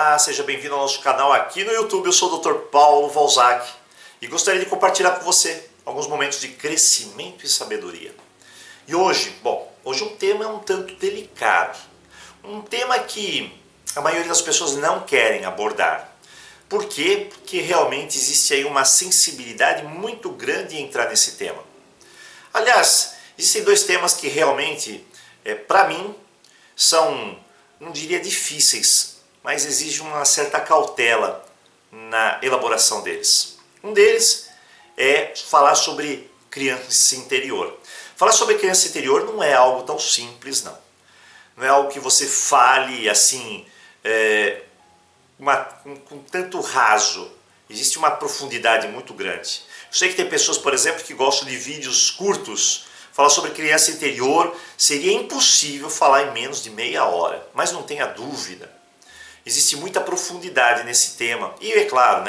Olá, seja bem-vindo ao nosso canal aqui no YouTube. Eu sou o Dr. Paulo Valzac e gostaria de compartilhar com você alguns momentos de crescimento e sabedoria. E hoje, hoje um tema é um tanto delicado, um tema que a maioria das pessoas não querem abordar. Por quê? Porque realmente existe aí uma sensibilidade muito grande em entrar nesse tema. Aliás, existem dois temas que realmente, para mim, são, não diria difíceis, mas exige uma certa cautela na elaboração deles. Um deles é falar sobre criança interior. Falar sobre criança interior não é algo tão simples, não. Não é algo que você fale assim, com tanto raso. Existe uma profundidade muito grande. Eu sei que tem pessoas, por exemplo, que gostam de vídeos curtos. Falar sobre criança interior seria impossível falar em menos de meia hora, mas não tenha dúvida. Existe muita profundidade nesse tema. E é claro,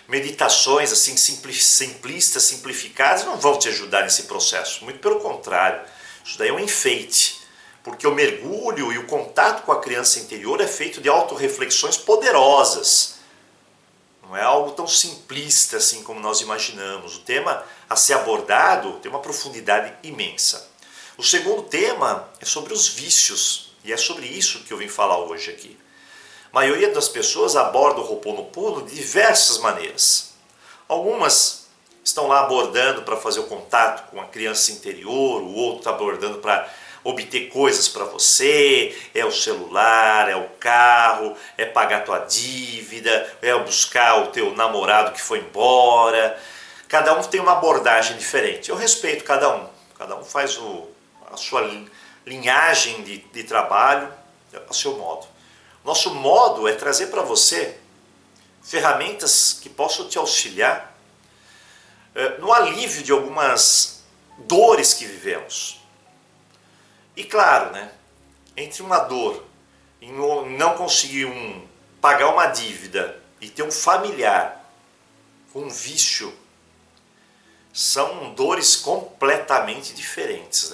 meditações assim simplistas, simplificadas, não vão te ajudar nesse processo. Muito pelo contrário, isso daí é um enfeite. Porque o mergulho e o contato com a criança interior é feito de autorreflexões poderosas. Não é algo tão simplista assim como nós imaginamos. O tema a ser abordado tem uma profundidade imensa. O segundo tema é sobre os vícios. E é sobre isso que eu vim falar hoje aqui. A maioria das pessoas aborda o Ho'oponopono de diversas maneiras. Algumas estão lá abordando para fazer o contato com a criança interior, o outro está abordando para obter coisas para você, é o celular, é o carro, é pagar tua dívida, é buscar o teu namorado que foi embora. Cada um tem uma abordagem diferente. Eu respeito cada um faz a sua linhagem de trabalho a seu modo. Nosso modo é trazer para você ferramentas que possam te auxiliar no alívio de algumas dores que vivemos. E claro, entre uma dor em não conseguir pagar uma dívida e ter um familiar com um vício, são dores completamente diferentes,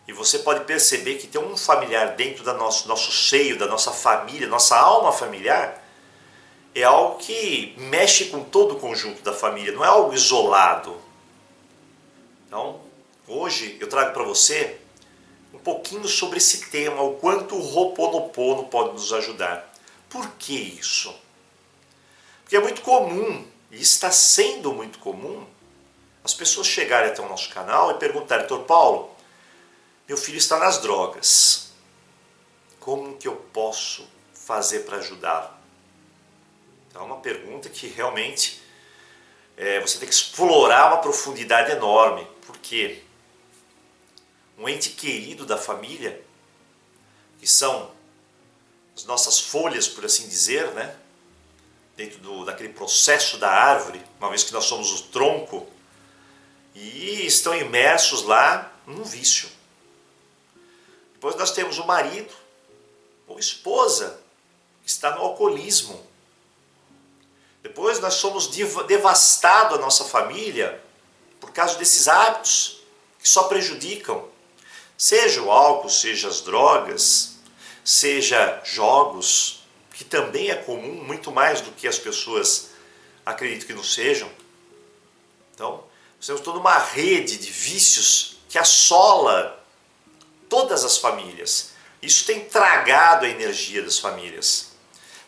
E você pode perceber que ter um familiar dentro do nosso seio, da nossa família, nossa alma familiar, é algo que mexe com todo o conjunto da família, não é algo isolado. Então, hoje eu trago para você um pouquinho sobre esse tema, o quanto o Ho'oponopono pode nos ajudar. Por que isso? Porque é muito comum, e está sendo muito comum, as pessoas chegarem até o nosso canal e perguntarem: Dr. Paulo, meu filho está nas drogas. Como que eu posso fazer para ajudá-lo? Então é uma pergunta que realmente você tem que explorar uma profundidade enorme. Por quê? Um ente querido da família, que são as nossas folhas, por assim dizer, dentro daquele processo da árvore, uma vez que nós somos o tronco, e estão imersos lá num vício. Depois nós temos o marido ou esposa que está no alcoolismo. Depois nós somos devastados a nossa família por causa desses hábitos que só prejudicam. Seja o álcool, seja as drogas, seja jogos, que também é comum, muito mais do que as pessoas acreditam que não sejam. Então, nós temos toda uma rede de vícios que assola todas as famílias. Isso tem tragado a energia das famílias,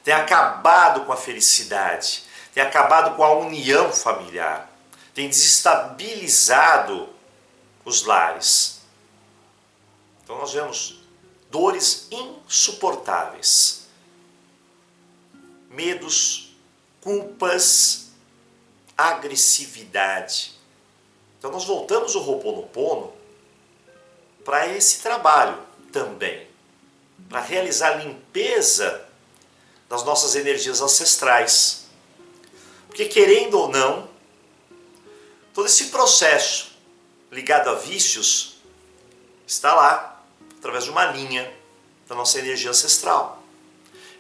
tem acabado com a felicidade, tem acabado com a união familiar, tem desestabilizado os lares. Então nós vemos dores insuportáveis, medos, culpas, agressividade. Então nós voltamos ao Ho'oponopono para esse trabalho também, para realizar a limpeza das nossas energias ancestrais. Porque querendo ou não, todo esse processo ligado a vícios está lá, através de uma linha da nossa energia ancestral.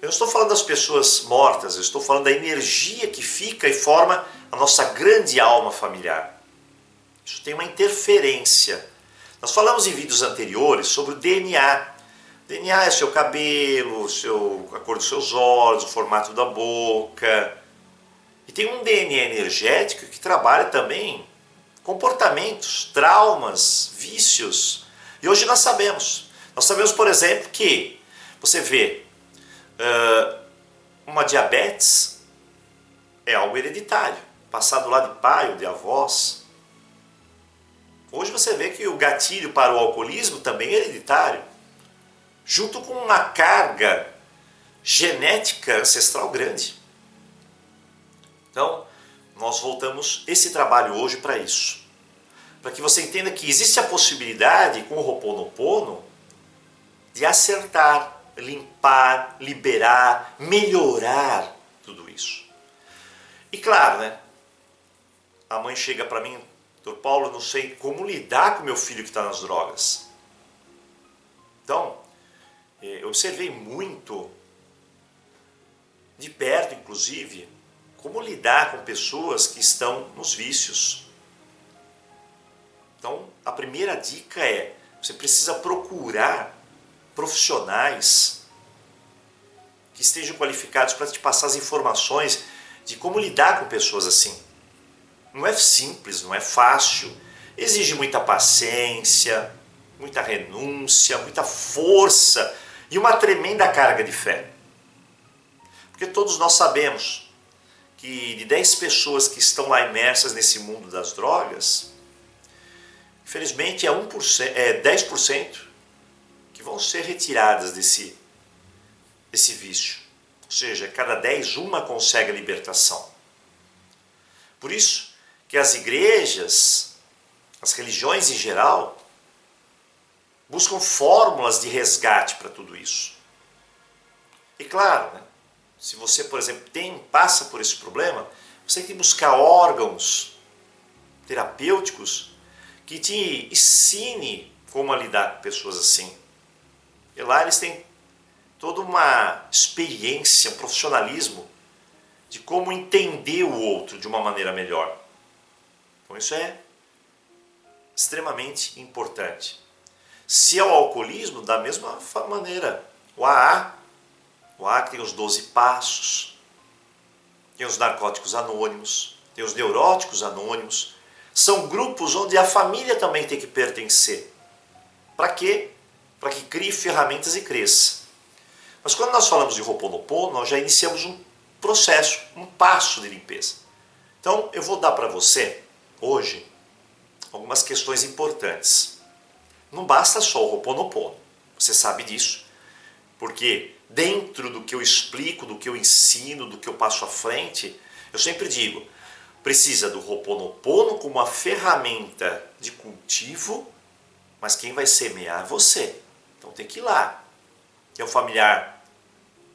Eu não estou falando das pessoas mortas, eu estou falando da energia que fica e forma a nossa grande alma familiar. Isso tem uma interferência. Nós falamos em vídeos anteriores sobre o DNA, DNA é seu cabelo, a cor dos seus olhos, o formato da boca. E tem um DNA energético que trabalha também comportamentos, traumas, vícios. E hoje nós sabemos. Nós sabemos, por exemplo, que você vê uma diabetes é algo hereditário, passado lá de pai ou de avós. Hoje você vê que o gatilho para o alcoolismo também é hereditário, junto com uma carga genética ancestral grande. Então, nós voltamos esse trabalho hoje para isso. Para que você entenda que existe a possibilidade, com o Ho'oponopono, de acertar, limpar, liberar, melhorar tudo isso. E claro, né? A mãe chega para mim, Dr. Paulo, eu não sei como lidar com meu filho que está nas drogas. Então, eu observei muito, de perto inclusive, como lidar com pessoas que estão nos vícios. Então, a primeira dica é, você precisa procurar profissionais que estejam qualificados para te passar as informações de como lidar com pessoas assim. Não é simples, não é fácil, exige muita paciência, muita renúncia, muita força e uma tremenda carga de fé. Porque todos nós sabemos que de 10 pessoas que estão lá imersas nesse mundo das drogas, infelizmente é 10% que vão ser retiradas desse vício. Ou seja, cada 10, uma consegue a libertação. Por isso que as igrejas, as religiões em geral, buscam fórmulas de resgate para tudo isso. E claro, né, se você, por exemplo, passa por esse problema, você tem que buscar órgãos terapêuticos que te ensine como a lidar com pessoas assim. E lá eles têm toda uma experiência, um profissionalismo de como entender o outro de uma maneira melhor. Então isso é extremamente importante. Se é o alcoolismo, da mesma maneira, o AA que tem os 12 passos, tem os narcóticos anônimos, tem os neuróticos anônimos, são grupos onde a família também tem que pertencer. Para quê? Para que crie ferramentas e cresça. Mas quando nós falamos de Ho'oponopono, nós já iniciamos um processo, um passo de limpeza. Então eu vou dar para você, hoje, algumas questões importantes. Não basta só o Ho'oponopono, você sabe disso, porque dentro do que eu explico, do que eu ensino, do que eu passo à frente, eu sempre digo, precisa do Ho'oponopono como uma ferramenta de cultivo, mas quem vai semear é você. Então tem que ir lá. Tem um familiar,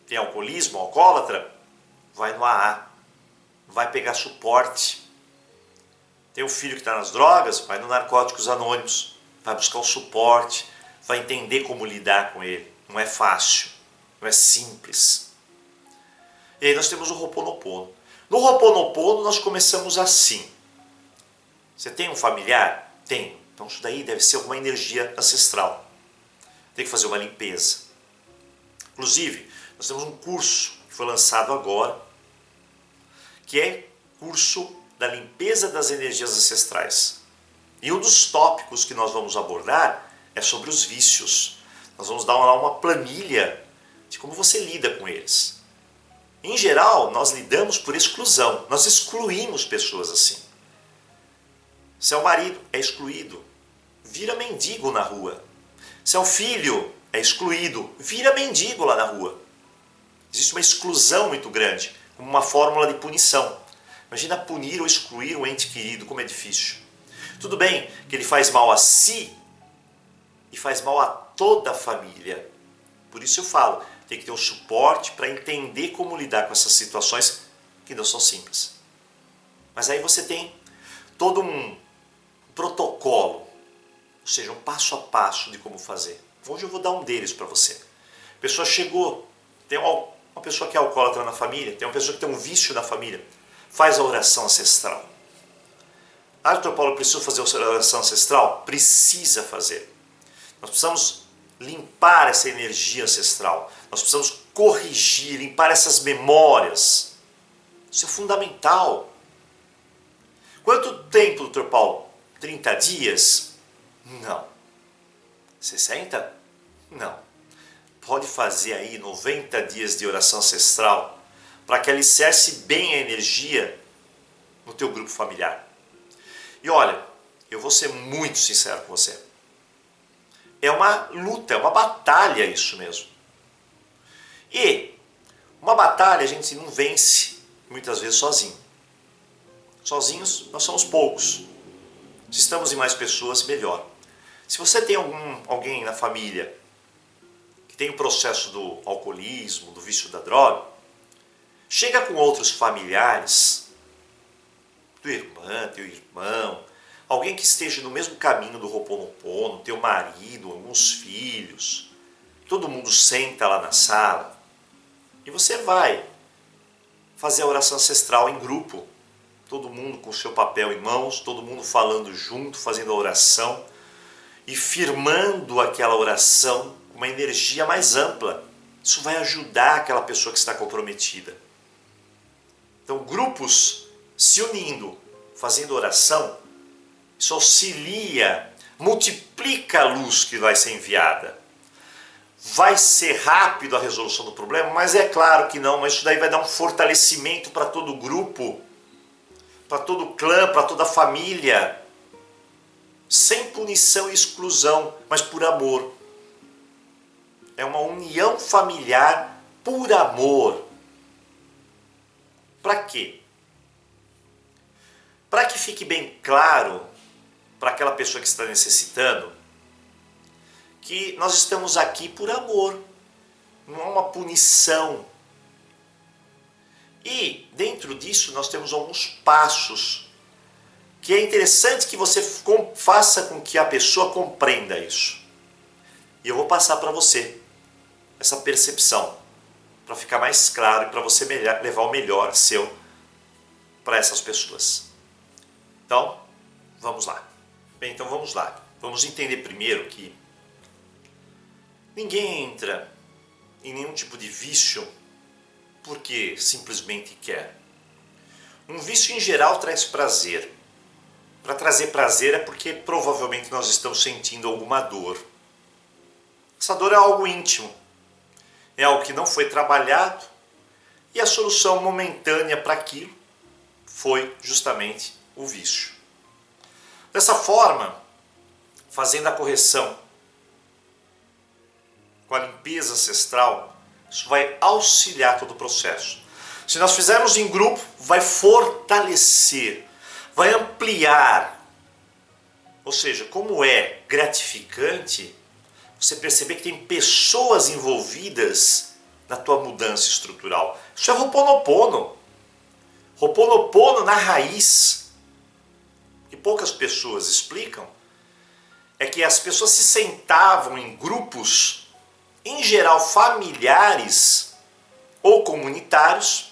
tem alcoolismo, alcoólatra, vai no AA, vai pegar suporte. Tem um filho que está nas drogas, vai no Narcóticos Anônimos, vai buscar o suporte, vai entender como lidar com ele. Não é fácil, não é simples. E aí nós temos o Ho'oponopono. No Ho'oponopono nós começamos assim. Você tem um familiar? Tem. Então isso daí deve ser alguma energia ancestral. Tem que fazer uma limpeza. Inclusive, nós temos um curso que foi lançado agora, que é curso da limpeza das energias ancestrais. E um dos tópicos que nós vamos abordar é sobre os vícios. Nós vamos dar lá uma planilha de como você lida com eles. Em geral, nós lidamos por exclusão. Nós excluímos pessoas assim. Se é o marido, é excluído. Vira mendigo na rua. Se é o filho, é excluído. Vira mendigo lá na rua. Existe uma exclusão muito grande, como uma fórmula de punição. Imagina punir ou excluir um ente querido, como é difícil. Tudo bem que ele faz mal a si e faz mal a toda a família. Por isso eu falo, tem que ter um suporte para entender como lidar com essas situações que não são simples. Mas aí você tem todo um protocolo, ou seja, um passo a passo de como fazer. Hoje eu vou dar um deles para você. A pessoa chegou, tem uma pessoa que é alcoólatra na família, tem uma pessoa que tem um vício na família, faz a oração ancestral. Ah, Dr. Paulo, preciso fazer a oração ancestral? Precisa fazer. Nós precisamos limpar essa energia ancestral. Nós precisamos corrigir, limpar essas memórias. Isso é fundamental. Quanto tempo, doutor Paulo? 30 dias? Não. 60? Não. Pode fazer aí 90 dias de oração ancestral para que alicerce bem a energia no teu grupo familiar. E olha, eu vou ser muito sincero com você. É uma luta, é uma batalha isso mesmo. E uma batalha a gente não vence muitas vezes sozinho. Sozinhos nós somos poucos. Se estamos em mais pessoas, melhor. Se você tem alguém na família que tem o processo do alcoolismo, do vício da droga, chega com outros familiares, tua irmã, teu irmão, alguém que esteja no mesmo caminho do Ho'oponopono, teu marido, alguns filhos, todo mundo senta lá na sala e você vai fazer a oração ancestral em grupo, todo mundo com o seu papel em mãos, todo mundo falando junto, fazendo a oração e firmando aquela oração com uma energia mais ampla. Isso vai ajudar aquela pessoa que está comprometida. Então, grupos se unindo, fazendo oração, isso auxilia, multiplica a luz que vai ser enviada. Vai ser rápido a resolução do problema, mas é claro que não, mas isso daí vai dar um fortalecimento para todo o grupo, para todo o clã, para toda a família, sem punição e exclusão, mas por amor. É uma união familiar por amor. Para quê? Para que fique bem claro para aquela pessoa que está necessitando que nós estamos aqui por amor, não é uma punição. E dentro disso nós temos alguns passos que é interessante que você faça com que a pessoa compreenda isso. E eu vou passar para você essa percepção, para ficar mais claro e para você levar o melhor seu para essas pessoas. Então, vamos lá. Bem, então vamos lá. Vamos entender primeiro que ninguém entra em nenhum tipo de vício porque simplesmente quer. Um vício em geral traz prazer. Para trazer prazer é porque provavelmente nós estamos sentindo alguma dor. Essa dor é algo íntimo. É algo que não foi trabalhado e a solução momentânea para aquilo foi justamente o vício. Dessa forma, fazendo a correção com a limpeza ancestral, isso vai auxiliar todo o processo. Se nós fizermos em grupo, vai fortalecer, vai ampliar. Ou seja, como é gratificante você perceber que tem pessoas envolvidas na tua mudança estrutural. Isso é Ho'oponopono. Ho'oponopono na raiz. Que poucas pessoas explicam é que as pessoas se sentavam em grupos, em geral familiares ou comunitários,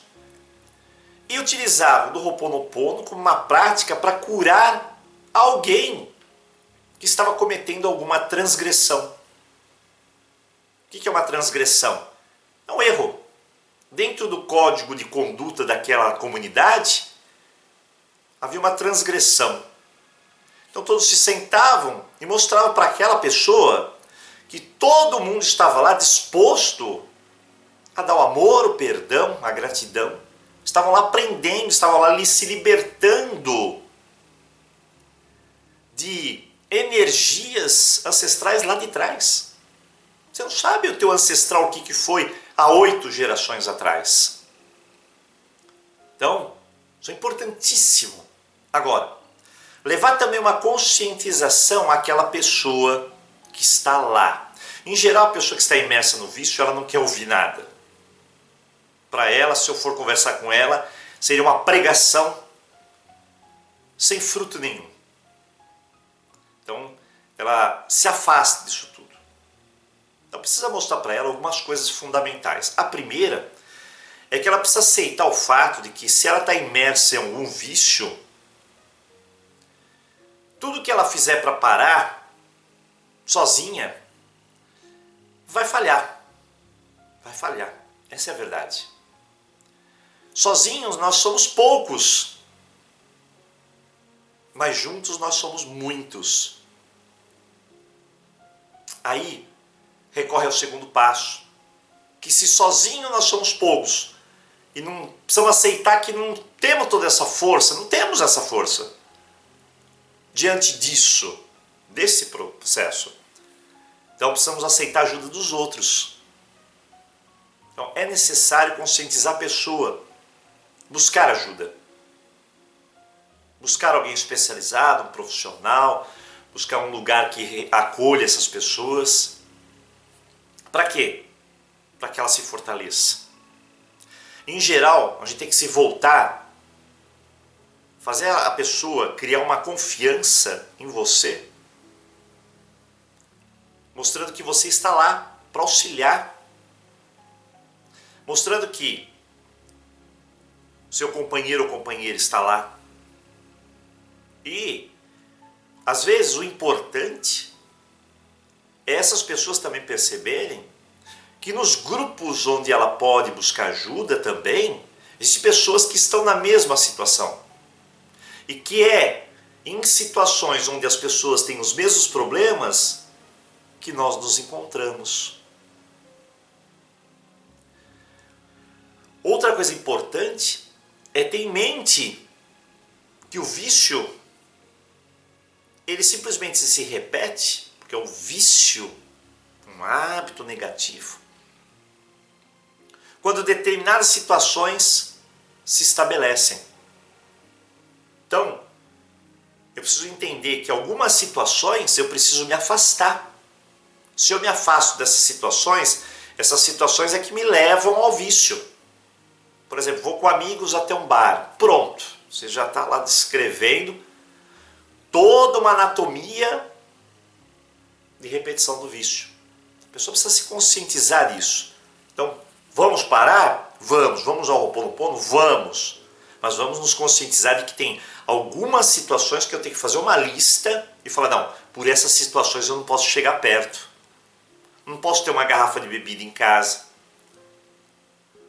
e utilizavam do Ho'oponopono como uma prática para curar alguém que estava cometendo alguma transgressão. O que é uma transgressão? É um erro. Dentro do código de conduta daquela comunidade, havia uma transgressão. Então todos se sentavam e mostravam para aquela pessoa que todo mundo estava lá disposto a dar o amor, o perdão, a gratidão. Estavam lá aprendendo, estavam lá se libertando de energias ancestrais lá de trás. Você não sabe o teu ancestral o que foi há 8 gerações atrás. Então, isso é importantíssimo. Agora, levar também uma conscientização àquela pessoa que está lá. Em geral, a pessoa que está imersa no vício, ela não quer ouvir nada. Para ela, se eu for conversar com ela, seria uma pregação sem fruto nenhum. Então, ela se afasta disso tudo. Então, precisa mostrar para ela algumas coisas fundamentais. A primeira é que ela precisa aceitar o fato de que se ela está imersa em algum vício, tudo que ela fizer para parar, sozinha, vai falhar. Vai falhar. Essa é a verdade. Sozinhos nós somos poucos, mas juntos nós somos muitos. Aí recorre ao segundo passo, que se sozinho nós somos poucos, e não precisamos aceitar que não temos toda essa força, não temos essa força. Diante disso, desse processo, então precisamos aceitar a ajuda dos outros. Então é necessário conscientizar a pessoa, buscar ajuda. Buscar alguém especializado, um profissional, buscar um lugar que acolha essas pessoas. Para quê? Para que ela se fortaleça. Em geral, a gente tem que se voltar, fazer a pessoa criar uma confiança em você, mostrando que você está lá para auxiliar, mostrando que seu companheiro ou companheira está lá. E, às vezes, o importante é essas pessoas também perceberem que nos grupos onde ela pode buscar ajuda também, existem pessoas que estão na mesma situação. E que é em situações onde as pessoas têm os mesmos problemas que nós nos encontramos. Outra coisa importante é ter em mente que o vício, ele simplesmente se repete, porque é um vício, um hábito negativo, quando determinadas situações se estabelecem. Então, eu preciso entender que algumas situações eu preciso me afastar. Se eu me afasto dessas situações, essas situações é que me levam ao vício. Por exemplo, vou com amigos até um bar. Pronto, você já está lá descrevendo toda uma anatomia de repetição do vício. A pessoa precisa se conscientizar disso. Então, vamos parar? Vamos. Vamos ao Ho'oponopono? Vamos. Mas vamos nos conscientizar de que tem algumas situações que eu tenho que fazer uma lista e falar, não, por essas situações eu não posso chegar perto. Não posso ter uma garrafa de bebida em casa.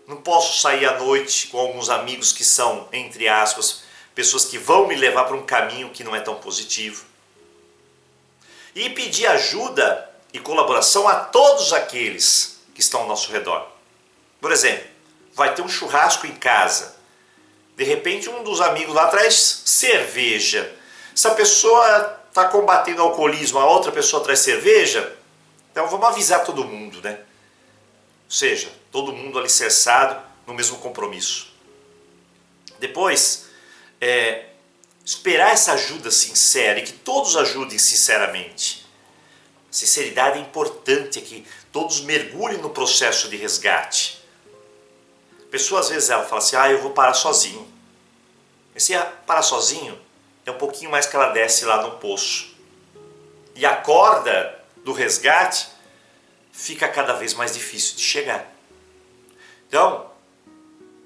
Não posso sair à noite com alguns amigos que são, entre aspas, pessoas que vão me levar para um caminho que não é tão positivo. E pedir ajuda e colaboração a todos aqueles que estão ao nosso redor. Por exemplo, vai ter um churrasco em casa. De repente um dos amigos lá traz cerveja. Se a pessoa está combatendo o alcoolismo, a outra pessoa traz cerveja, então vamos avisar todo mundo, né? Ou seja, todo mundo alicerçado no mesmo compromisso. Depois, esperar essa ajuda sincera e que todos ajudem sinceramente. Sinceridade é importante, é que todos mergulhem no processo de resgate. A pessoa às vezes ela fala assim, eu vou parar sozinho. Esse parar sozinho é um pouquinho mais que ela desce lá no poço. E a corda do resgate fica cada vez mais difícil de chegar. Então,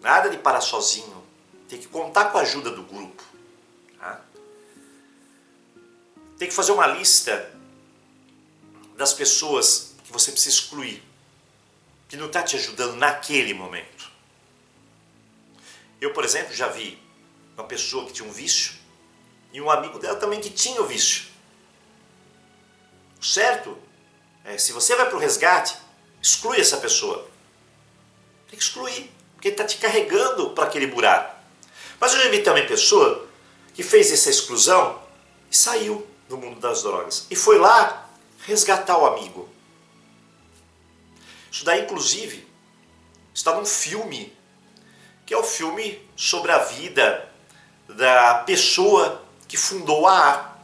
nada de parar sozinho. Tem que contar com a ajuda do grupo. Tá? Tem que fazer uma lista das pessoas que você precisa excluir, que não está te ajudando naquele momento. Eu, por exemplo, já vi uma pessoa que tinha um vício e um amigo dela também que tinha o vício. Certo? Se você vai para o resgate, exclui essa pessoa. Tem que excluir, porque ele está te carregando para aquele buraco. Mas eu já vi também pessoa que fez essa exclusão e saiu do mundo das drogas. E foi lá resgatar o amigo. Isso daí, inclusive, está num filme, que é o filme sobre a vida da pessoa que fundou a AA,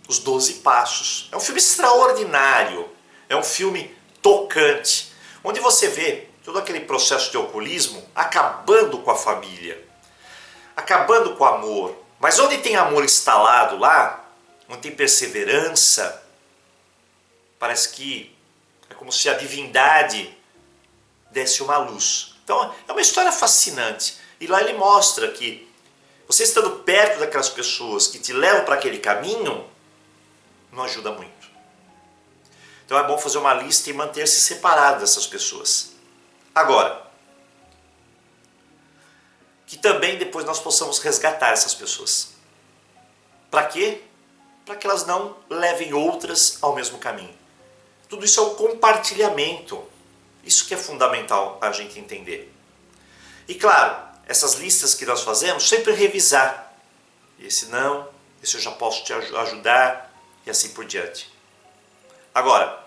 Os 12 Passos. É um filme extraordinário, é um filme tocante, onde você vê todo aquele processo de alcoolismo acabando com a família, acabando com o amor. Mas onde tem amor instalado lá, onde tem perseverança, parece que é como se a divindade desse uma luz. Então é uma história fascinante. E lá ele mostra que você estando perto daquelas pessoas que te levam para aquele caminho, não ajuda muito. Então é bom fazer uma lista e manter-se separado dessas pessoas. Agora, que também depois nós possamos resgatar essas pessoas. Para quê? Para que elas não levem outras ao mesmo caminho. Tudo isso é um compartilhamento. Isso que é fundamental a gente entender. E claro, essas listas que nós fazemos, sempre revisar. Esse não, esse eu já posso te ajudar e assim por diante. Agora,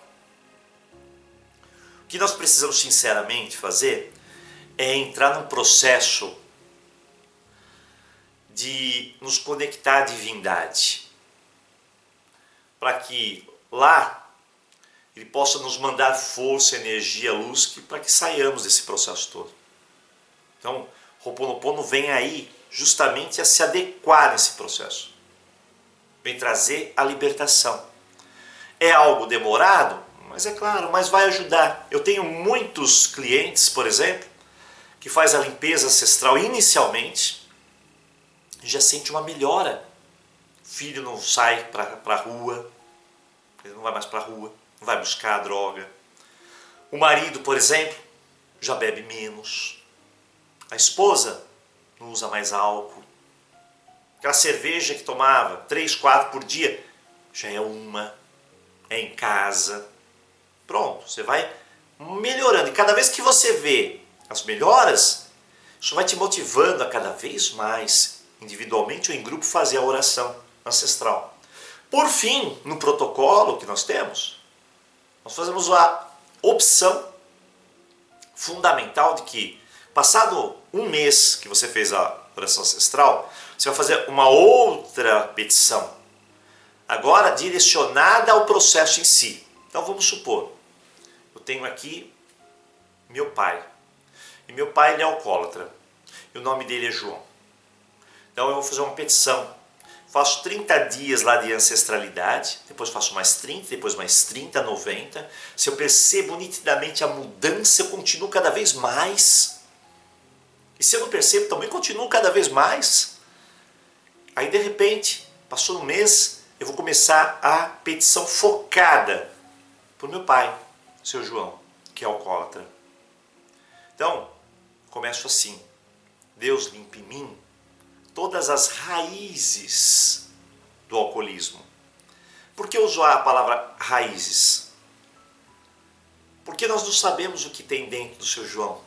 o que nós precisamos sinceramente fazer é entrar num processo de nos conectar à divindade, para que lá Ele possa nos mandar força, energia, luz, para que saiamos desse processo todo. Então, Ho'oponopono vem aí justamente a se adequar nesse processo. Vem trazer a libertação. É algo demorado, mas é claro, mas vai ajudar. Eu tenho muitos clientes, por exemplo, que faz a limpeza ancestral inicialmente, já sente uma melhora. O filho não sai para a rua, ele não vai mais para a rua, não vai buscar a droga. O marido, por exemplo, já bebe menos. A esposa não usa mais álcool. Aquela cerveja que tomava 3, 4 por dia, já é uma, é em casa. Pronto, você vai melhorando. E cada vez que você vê as melhoras, isso vai te motivando a cada vez mais, individualmente ou em grupo, fazer a oração ancestral. Por fim, no protocolo que nós temos, nós fazemos a opção fundamental de que, passado um mês que você fez a oração ancestral, você vai fazer uma outra petição, agora direcionada ao processo em si. Então vamos supor, eu tenho aqui meu pai, e meu pai ele é alcoólatra, e o nome dele é João. Então eu vou fazer uma petição. Faço 30 dias lá de ancestralidade, depois faço mais 30, depois mais 30, 90. Se eu percebo nitidamente a mudança, eu continuo cada vez mais. E se eu não percebo, também continuo cada vez mais. Aí de repente, passou um mês, eu vou começar a petição focada por meu pai, seu João, que é alcoólatra. Então, começo assim: Deus limpe em mim todas as raízes do alcoolismo. Por que eu uso a palavra raízes? Porque nós não sabemos o que tem dentro do seu João.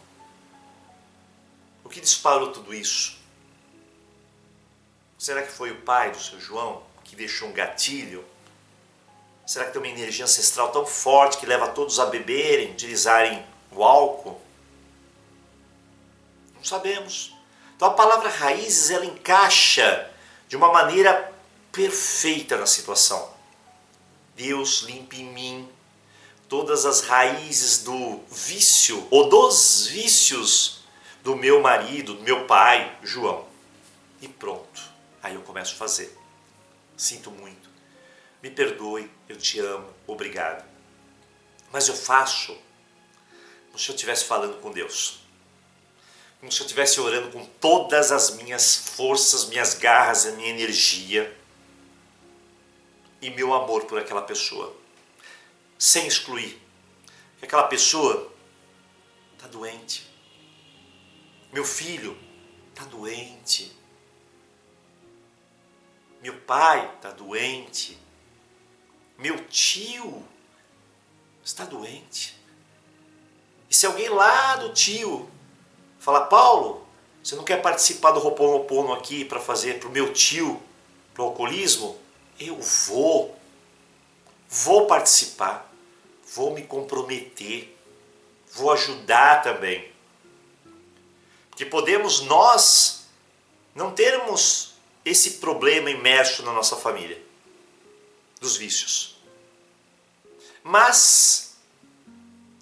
O que disparou tudo isso? Será que foi o pai do seu João que deixou um gatilho? Será que tem uma energia ancestral tão forte que leva todos a beberem, utilizarem o álcool? Não sabemos. Então a palavra raízes, ela encaixa de uma maneira perfeita na situação. Deus limpe em mim todas as raízes do vício ou dos vícios do meu marido, do meu pai, João. E pronto. Aí eu começo a fazer. Sinto muito. Me perdoe, eu te amo, obrigado. Mas eu faço como se eu estivesse falando com Deus. Como se eu estivesse orando com todas as minhas forças, minhas garras, a minha energia e meu amor por aquela pessoa. Sem excluir. Que aquela pessoa está doente. Meu filho está doente. Meu pai está doente. Meu tio está doente. E se alguém lá do tio falar: Paulo, você não quer participar do Ho'oponopono aqui para fazer para o meu tio, para o alcoolismo? Eu vou participar, vou me comprometer, vou ajudar também. Porque podemos nós não termos esse problema imerso na nossa família, dos vícios. Mas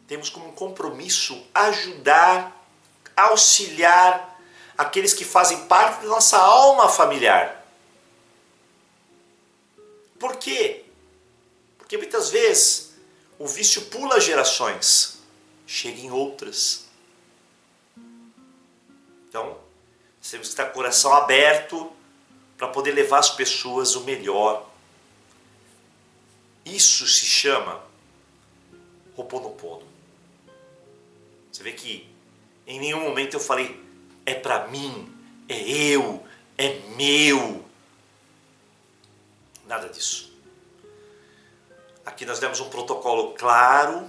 temos como compromisso ajudar, auxiliar aqueles que fazem parte da nossa alma familiar. Por quê? Porque muitas vezes o vício pula gerações, chega em outras. Então, temos que estar com o coração aberto para poder levar às pessoas o melhor. Isso se chama Ho'oponopono. Você vê que em nenhum momento eu falei, é para mim, é eu, é meu. Nada disso. Aqui nós demos um protocolo claro,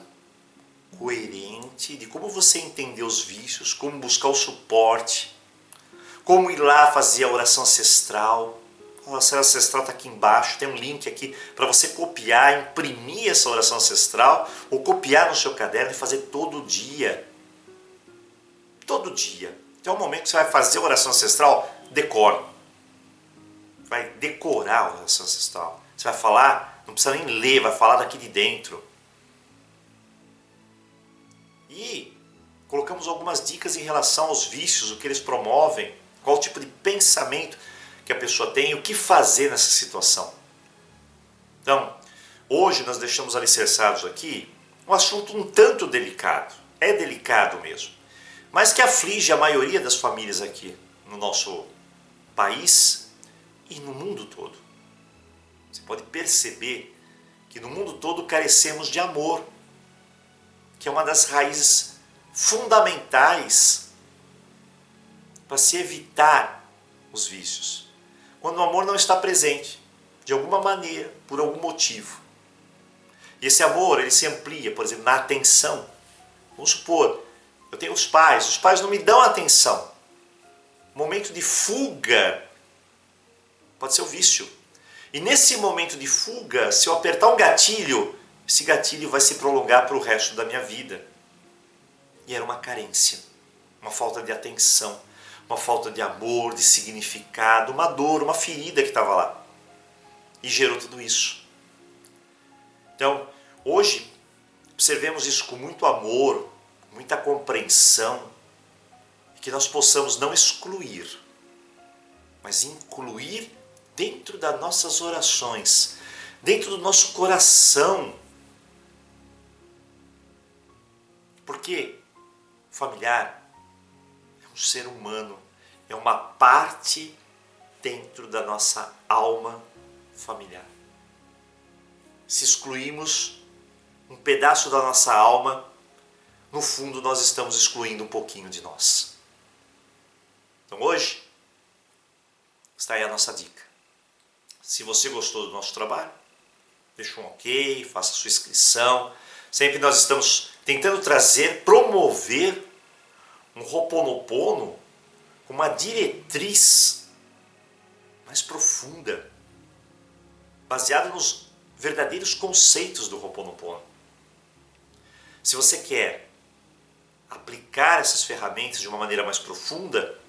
coerente, de como você entender os vícios, como buscar o suporte, como ir lá fazer a oração ancestral. A oração ancestral está aqui embaixo, tem um link aqui para você copiar, imprimir essa oração ancestral, ou copiar no seu caderno e fazer todo dia. Todo dia. Tem um momento que você vai fazer a oração ancestral, decora. Vai decorar a oração ancestral. Você vai falar, não precisa nem ler, vai falar daqui de dentro. E colocamos algumas dicas em relação aos vícios, o que eles promovem, qual o tipo de pensamento que a pessoa tem e o que fazer nessa situação. Então, hoje nós deixamos alicerçados aqui um assunto um tanto delicado. É delicado mesmo, mas que aflige a maioria das famílias aqui no nosso país e no mundo todo. Você pode perceber que no mundo todo carecemos de amor, que é uma das raízes fundamentais para se evitar os vícios. Quando o amor não está presente, de alguma maneira, por algum motivo. E esse amor, ele se amplia, por exemplo, na atenção. Vamos supor, eu tenho os pais não me dão atenção. Momento de fuga pode ser o vício. E nesse momento de fuga, se eu apertar um gatilho, esse gatilho vai se prolongar para o resto da minha vida. E era uma carência, uma falta de atenção, uma falta de amor, de significado, uma dor, uma ferida que estava lá. E gerou tudo isso. Então, hoje, observemos isso com muito amor, muita compreensão, e que nós possamos não excluir, mas incluir dentro das nossas orações, dentro do nosso coração. Porque o familiar é um ser humano, é uma parte dentro da nossa alma familiar. Se excluímos um pedaço da nossa alma, no fundo nós estamos excluindo um pouquinho de nós. Então hoje está aí a nossa dica. Se você gostou do nosso trabalho, deixa um ok, faça sua inscrição. Sempre nós estamos tentando trazer, promover um Ho'oponopono com uma diretriz mais profunda, baseada nos verdadeiros conceitos do Ho'oponopono. Se você quer aplicar essas ferramentas de uma maneira mais profunda,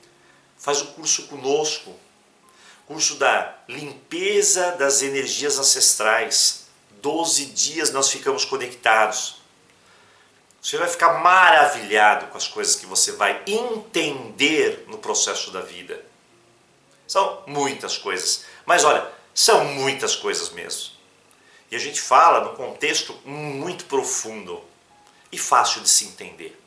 faz o curso conosco, curso da limpeza das energias ancestrais. 12 dias nós ficamos conectados. Você vai ficar maravilhado com as coisas que você vai entender no processo da vida. São muitas coisas, mas olha, são muitas coisas mesmo. E a gente fala num contexto muito profundo e fácil de se entender.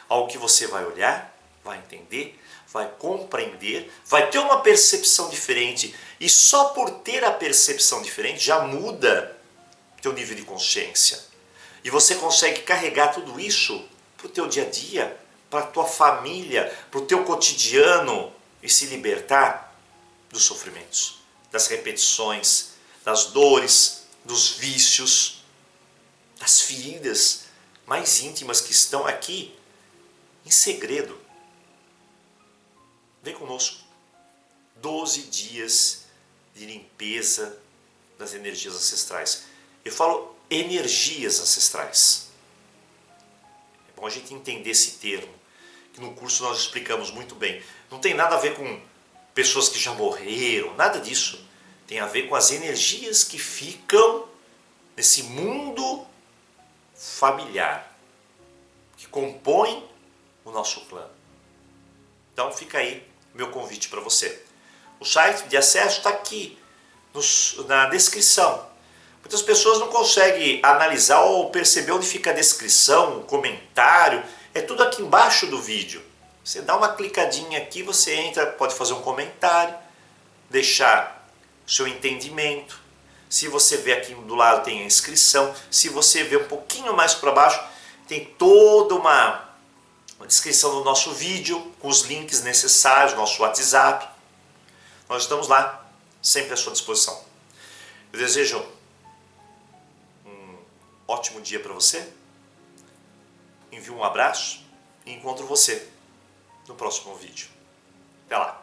Algo que você vai olhar, vai entender, vai compreender, vai ter uma percepção diferente. E só por ter a percepção diferente já muda teu nível de consciência. E você consegue carregar tudo isso para o teu dia a dia, para a tua família, para o teu cotidiano e se libertar dos sofrimentos, das repetições, das dores, dos vícios, das feridas mais íntimas que estão aqui em segredo. Vem conosco. 12 dias de limpeza das energias ancestrais. Eu falo energias ancestrais. É bom a gente entender esse termo, que no curso nós explicamos muito bem. Não tem nada a ver com pessoas que já morreram, nada disso. Tem a ver com as energias que ficam nesse mundo familiar, que compõem o nosso clã. Então fica aí o meu convite para você. O site de acesso está aqui na descrição. Muitas pessoas não conseguem analisar ou perceber onde fica a descrição, o comentário. É tudo aqui embaixo do vídeo. Você dá uma clicadinha aqui, você entra, pode fazer um comentário, deixar o seu entendimento. Se você ver aqui do lado tem a inscrição. Se você ver um pouquinho mais para baixo, tem toda uma descrição do nosso vídeo, com os links necessários, nosso WhatsApp. Nós estamos lá, sempre à sua disposição. Eu desejo um ótimo dia para você. Envio um abraço e encontro você no próximo vídeo. Até lá!